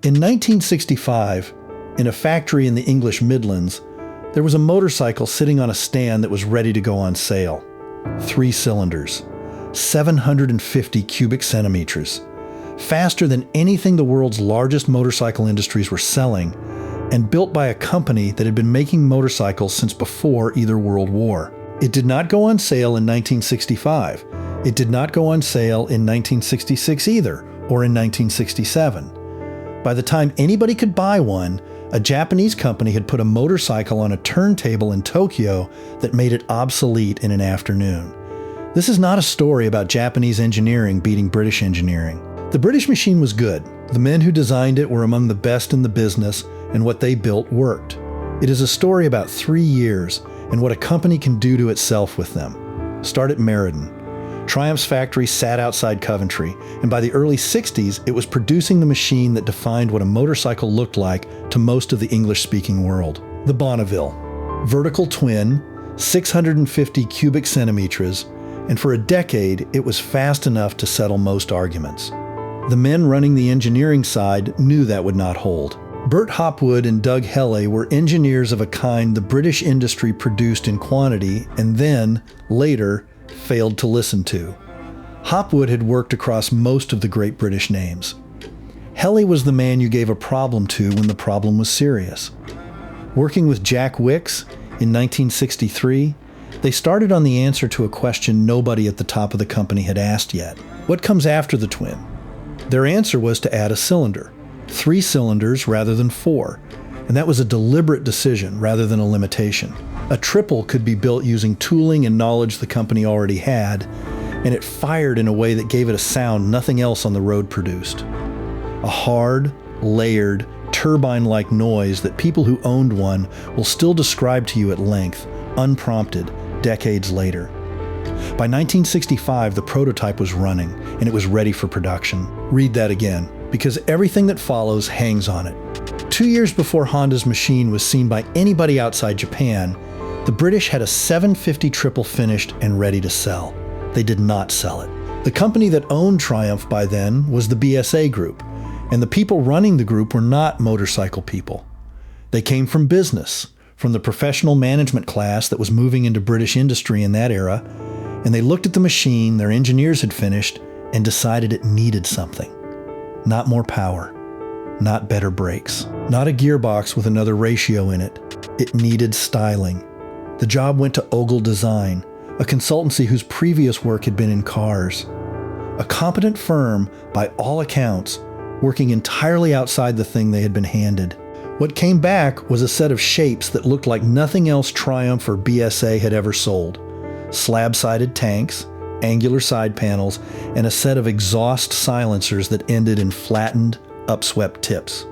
In 1965, in a factory in the English Midlands, there was a motorcycle sitting on a stand that was ready to go on sale. 3 cylinders, 750 cubic centimeters, faster than anything the world's largest motorcycle industries were selling, and built by a company that had been making motorcycles since before either World War. It did not go on sale in 1965. It did not go on sale in 1966 either, or in 1967. By the time anybody could buy one, a Japanese company had put a motorcycle on a turntable in Tokyo that made it obsolete in an afternoon. This is not a story about Japanese engineering beating British engineering. The British machine was good. The men who designed it were among the best in the business, and what they built worked. It is a story about 3 years and what a company can do to itself with them. Start at Meriden. Triumph's factory sat outside Coventry, and by the early 60s, it was producing the machine that defined what a motorcycle looked like to most of the English-speaking world. The Bonneville. Vertical twin, 650 cubic centimeters, and for a decade, it was fast enough to settle most arguments. The men running the engineering side knew that would not hold. Bert Hopwood and Doug Helle were engineers of a kind the British industry produced in quantity and then, later, failed to listen to. Hopwood had worked across most of the great British names. Helle was the man you gave a problem to when the problem was serious. Working with Jack Wicks in 1963, they started on the answer to a question nobody at the top of the company had asked yet. What comes after the twin? Their answer was to add a cylinder. 3 cylinders rather than 4, and that was a deliberate decision rather than a limitation. A triple could be built using tooling and knowledge the company already had, and it fired in a way that gave it a sound nothing else on the road produced. A hard, layered, turbine-like noise that people who owned one will still describe to you at length, unprompted, decades later. By 1965, the prototype was running, and it was ready for production. Read that again, because everything that follows hangs on it. 2 years before Honda's machine was seen by anybody outside Japan, the British had a 750 triple finished and ready to sell. They did not sell it. The company that owned Triumph by then was the BSA Group, and the people running the group were not motorcycle people. They came from business, from the professional management class that was moving into British industry in that era, and they looked at the machine their engineers had finished and decided it needed something. Not more power, not better brakes, not a gearbox with another ratio in it. It needed styling. The job went to Ogle Design, a consultancy whose previous work had been in cars. A competent firm, by all accounts, working entirely outside the thing they had been handed. What came back was a set of shapes that looked like nothing else Triumph or BSA had ever sold. Slab-sided tanks, angular side panels, and a set of exhaust silencers that ended in flattened, upswept tips.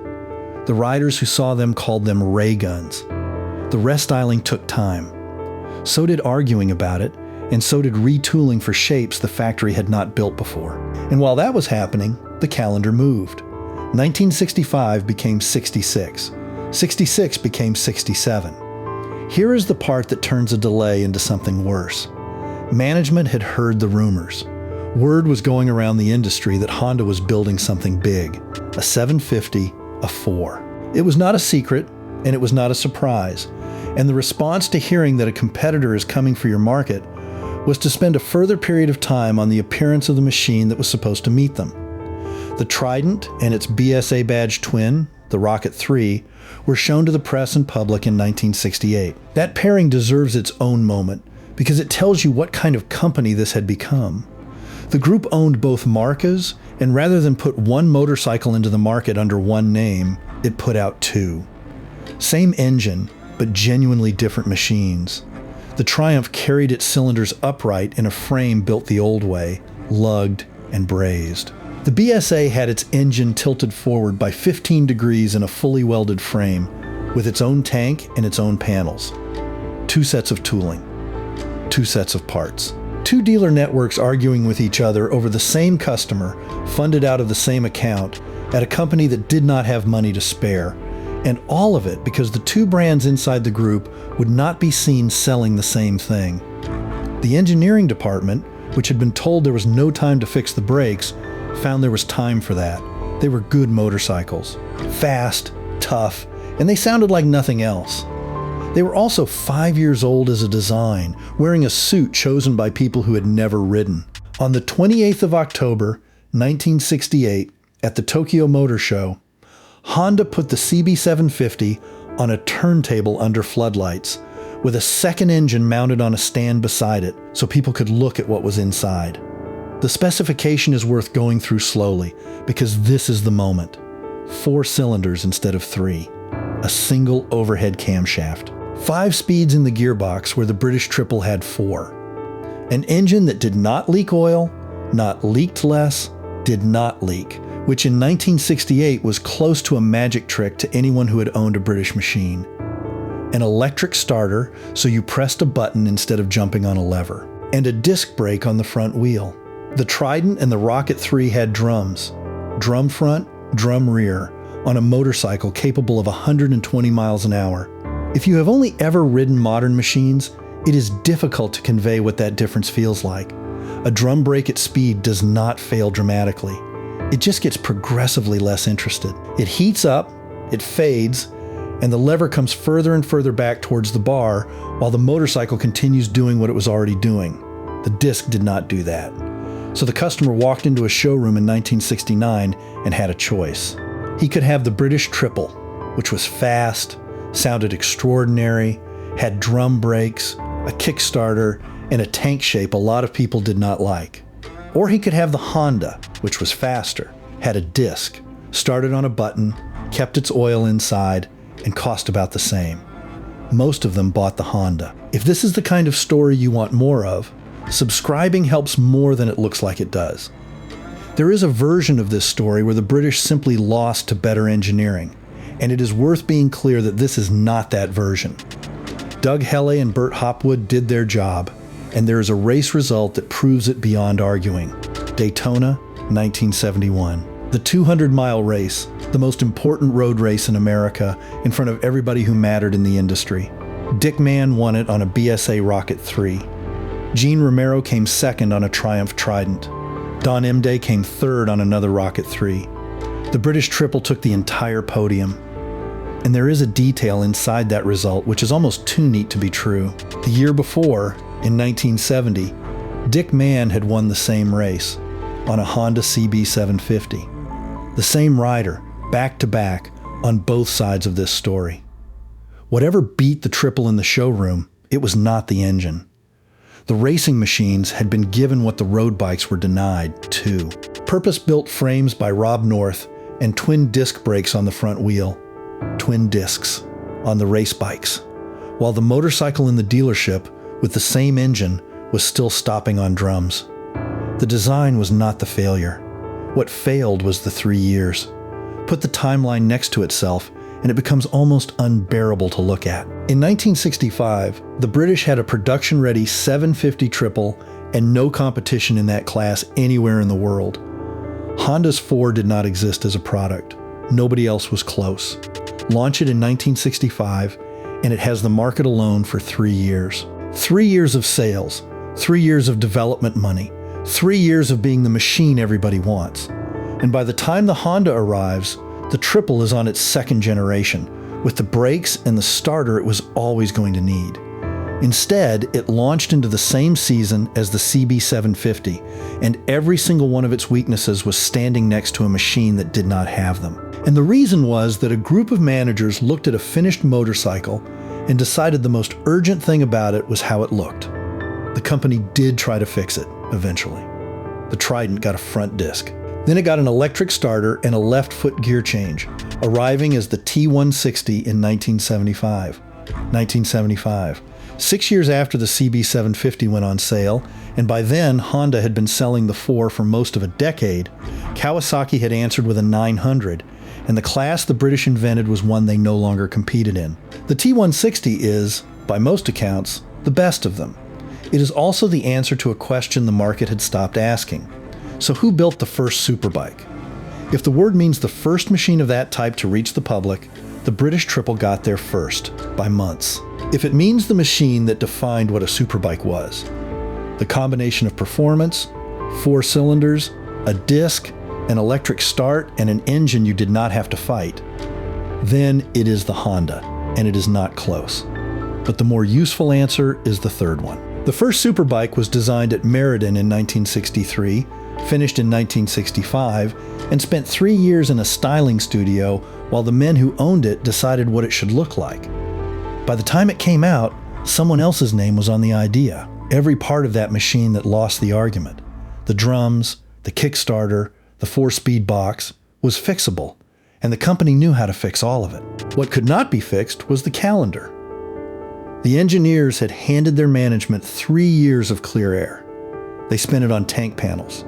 The riders who saw them called them ray guns. The restyling took time. So did arguing about it, and so did retooling for shapes the factory had not built before. And while that was happening, the calendar moved. 1965 became 66. 66 became 67. Here is the part that turns a delay into something worse. Management had heard the rumors. Word was going around the industry that Honda was building something big, a 750, a 4. It was not a secret, and it was not a surprise, and the response to hearing that a competitor is coming for your market was to spend a further period of time on the appearance of the machine that was supposed to meet them. The Trident and its BSA badge twin, the Rocket 3, were shown to the press and public in 1968. That pairing deserves its own moment, because it tells you what kind of company this had become. The group owned both marcas, and rather than put one motorcycle into the market under one name, it put out 2. Same engine, but genuinely different machines. The Triumph carried its cylinders upright in a frame built the old way, lugged and brazed. The BSA had its engine tilted forward by 15 degrees in a fully welded frame, with its own tank and its own panels. 2 sets of tooling. 2 sets of parts. 2 dealer networks arguing with each other over the same customer, funded out of the same account, at a company that did not have money to spare. And all of it because the 2 brands inside the group would not be seen selling the same thing. The engineering department, which had been told there was no time to fix the brakes, found there was time for that, They were good motorcycles. Fast, tough, and they sounded like nothing else. They were also 5 years old as a design, wearing a suit chosen by people who had never ridden. On the 28th of October, 1968, at the Tokyo Motor Show, Honda put the CB750 on a turntable under floodlights, with a second engine mounted on a stand beside it so people could look at what was inside. The specification is worth going through slowly, because this is the moment. 4 cylinders instead of 3. A single overhead camshaft. 5 speeds in the gearbox where the British Triple had 4. An engine that did not leak oil, not leaked less, did not leak, which in 1968 was close to a magic trick to anyone who had owned a British machine. An electric starter, so you pressed a button instead of jumping on a lever. And a disc brake on the front wheel. The Trident and the Rocket 3 had drums. Drum front, drum rear, on a motorcycle capable of 120 miles an hour. If you have only ever ridden modern machines, it is difficult to convey what that difference feels like. A drum brake at speed does not fail dramatically. It just gets progressively less interested. It heats up, it fades, and the lever comes further and further back towards the bar while the motorcycle continues doing what it was already doing. The disc did not do that. So the customer walked into a showroom in 1969 and had a choice. He could have the British Triple, which was fast, sounded extraordinary, had drum brakes, a kickstarter, and a tank shape a lot of people did not like. Or he could have the Honda, which was faster, had a disc, started on a button, kept its oil inside, and cost about the same. Most of them bought the Honda. If this is the kind of story you want more of, subscribing helps more than it looks like it does. There is a version of this story where the British simply lost to better engineering, and it is worth being clear that this is not that version. Doug Helle and Bert Hopwood did their job, and there is a race result that proves it beyond arguing. Daytona, 1971. The 200-mile race, the most important road race in America, in front of everybody who mattered in the industry. Dick Mann won it on a BSA Rocket 3. Gene Romero came second on a Triumph Trident. Don Imday came third on another Rocket 3. The British Triple took the entire podium. And there is a detail inside that result which is almost too neat to be true. The year before, in 1970, Dick Mann had won the same race on a Honda CB750. The same rider, back to back, on both sides of this story. Whatever beat the Triple in the showroom, it was not the engine. The racing machines had been given what the road bikes were denied, too. Purpose-built frames by Rob North and twin disc brakes on the front wheel. Twin discs on the race bikes, while the motorcycle in the dealership with the same engine was still stopping on drums. The design was not the failure. What failed was the 3 years. Put the timeline next to itself, and it becomes almost unbearable to look at. In 1965, the British had a production-ready 750 Triple and no competition in that class anywhere in the world. Honda's 4 did not exist as a product. Nobody else was close. Launch it in 1965, and it has the market alone for 3 years. 3 years of sales, 3 years of development money, 3 years of being the machine everybody wants. And by the time the Honda arrives, the Triple is on its second generation, with the brakes and the starter it was always going to need. Instead, it launched into the same season as the CB750, and every single one of its weaknesses was standing next to a machine that did not have them. And the reason was that a group of managers looked at a finished motorcycle and decided the most urgent thing about it was how it looked. The company did try to fix it, eventually. The Trident got a front disc. Then it got an electric starter and a left foot gear change, arriving as the T160 in 1975. 6 years after the CB750 went on sale, and by then Honda had been selling the 4 for most of a decade, Kawasaki had answered with a 900, and the class the British invented was one they no longer competed in. The T160 is, by most accounts, the best of them. It is also the answer to a question the market had stopped asking. So who built the first Superbike? If the word means the first machine of that type to reach the public, the British Triple got there first, by months. If it means the machine that defined what a Superbike was, the combination of performance, 4 cylinders, a disc, an electric start, and an engine you did not have to fight, then it is the Honda, and it is not close. But the more useful answer is the third one. The first Superbike was designed at Meriden in 1963, finished in 1965, and spent 3 years in a styling studio while the men who owned it decided what it should look like. By the time it came out, someone else's name was on the idea. Every part of that machine that lost the argument, the drums, the kickstarter, the 4-speed box, was fixable, and the company knew how to fix all of it. What could not be fixed was the calendar. The engineers had handed their management 3 years of clear air. They spent it on tank panels,